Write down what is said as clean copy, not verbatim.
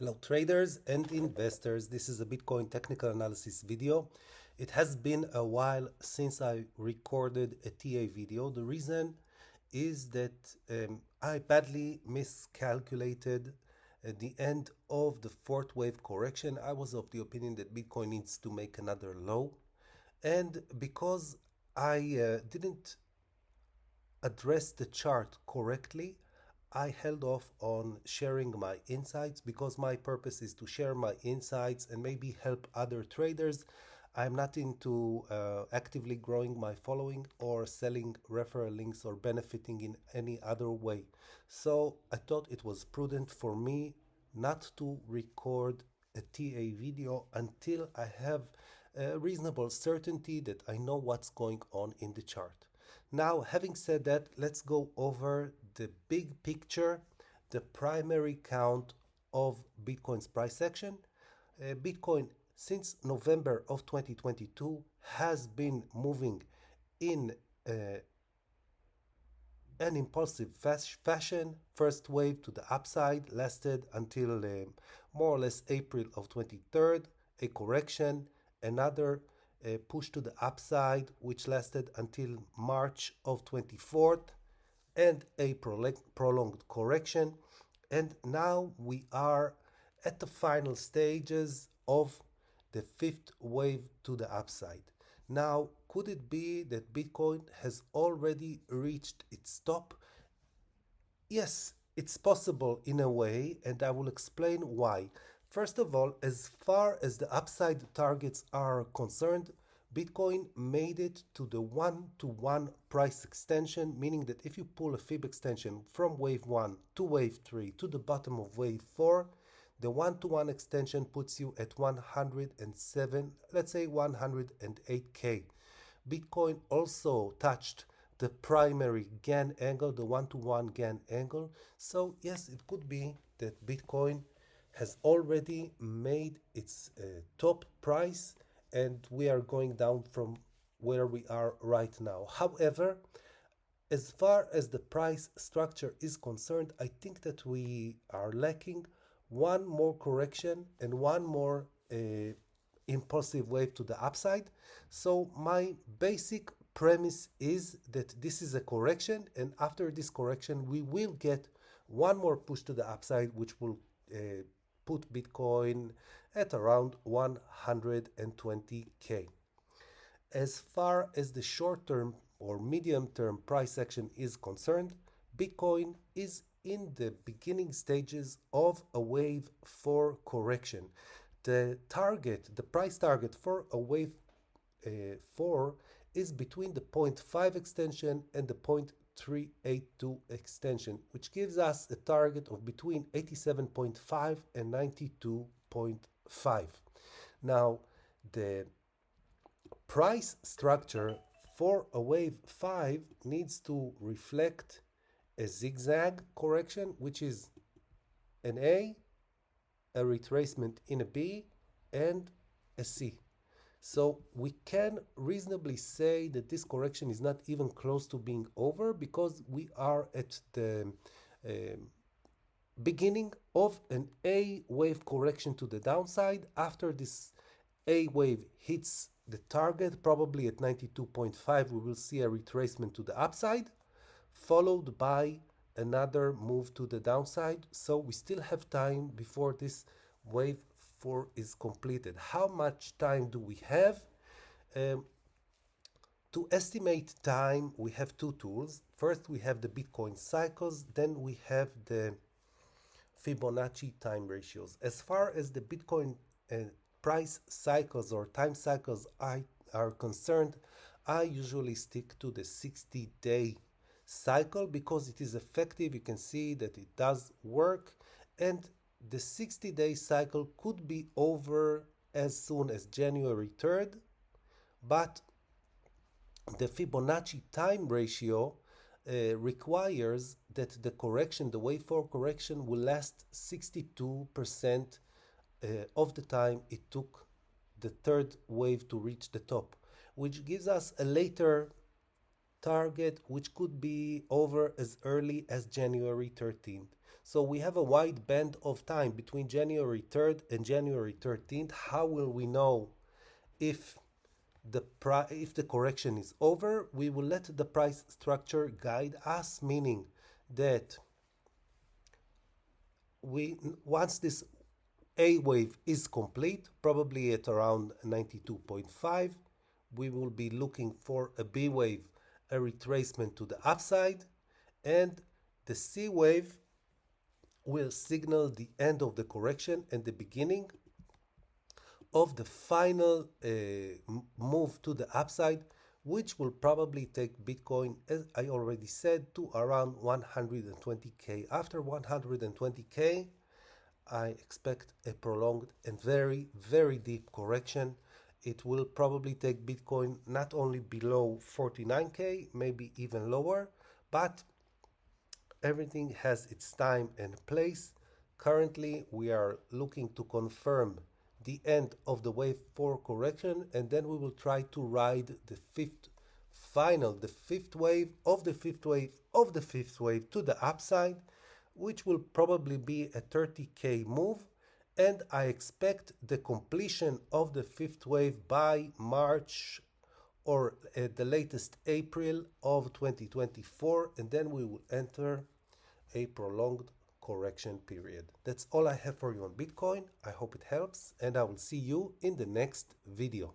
Hello traders and investors, this is a Bitcoin technical analysis video. It has been a while since I recorded a TA video. The reason is that I badly miscalculated at the end of the fourth wave correction. I was of the opinion that Bitcoin needs to make another low, and because I didn't address the chart correctly, I held off on sharing my insights because my purpose is to share my insights and maybe help other traders. I'm not into actively growing my following or selling referral links or benefiting in any other way. So I thought it was prudent for me not to record a TA video until I have a reasonable certainty that I know what's going on in the chart. Now, having said that, let's go over the big picture, the primary count of Bitcoin's price action. Bitcoin, since November of 2022, has been moving in an impulsive fashion. First wave to the upside lasted until more or less April of 23rd, a correction, another push to the upside, which lasted until March of 24th, and a prolonged correction. And now we are at the final stages of the fifth wave to the upside. Now, could it be that Bitcoin has already reached its top? Yes, it's possible in a way, and I will explain why. First of all, as far as the upside targets are concerned, Bitcoin made it to the one-to-one price extension, meaning that if you pull a fib extension from wave 1 to wave 3 to the bottom of wave 4, the one-to-one extension puts you at 107, let's say 108K. Bitcoin also touched the primary Gann angle, the one-to-one Gann angle. So yes, it could be that Bitcoin has already made its top price and we are going down from where we are right now. However, as far as the price structure is concerned, I think that we are lacking one more correction and one more impulsive wave to the upside. So my basic premise is that this is a correction, and after this correction we will get one more push to the upside, which will put Bitcoin at around 120K. As far as the short-term or medium-term price action is concerned, Bitcoin is in the beginning stages of a wave 4 correction. The price target for a wave 4 is between the 0.5 extension and the 0.382 extension, which gives us a target of between 87.5 and 92.5. Now, the price structure for a wave 5 needs to reflect a zigzag correction, which is an A, a retracement in a B, and a C. So we can reasonably say that this correction is not even close to being over, because we are at the beginning of an A wave correction to the downside. After this A wave hits the target, probably at 92.5, we will see a retracement to the upside, followed by another move to the downside. So we still have time before this wave 4 is completed. How much time do we have? To estimate time, we have two tools. First, we have the Bitcoin cycles, then we have the Fibonacci time ratios. As far as the Bitcoin price cycles or time cycles are concerned, I usually stick to the 60-day cycle because it is effective. You can see that it does work, and the 60-day cycle could be over as soon as January 3rd, but the Fibonacci time ratio requires that the correction, the wave 4 correction, will last 62% of the time it took the third wave to reach the top, which gives us a later target which could be over as early as January 13th. So we have a wide band of time between January 3rd and January 13th. How will we know if if the correction is over? We will let the price structure guide us, meaning that once this A wave is complete, probably at around 92.5, we will be looking for a B wave, a retracement to the upside, and the C wave will signal the end of the correction and the beginning of the final move to the upside, which will probably take Bitcoin, as I already said, to around 120K. After 120K, I expect a prolonged and very, very deep correction. It will probably take Bitcoin not only below 49K, maybe even lower, but everything has its time and place. Currently, we are looking to confirm the end of the wave 4 correction, and then we will try to ride the fifth wave of the fifth wave of the fifth wave to the upside, which will probably be a 30K move. And I expect the completion of the fifth wave by March or at the latest April of 2024, and then we will enter a prolonged correction period. That's all I have for you on Bitcoin. I hope it helps, and I will see you in the next video.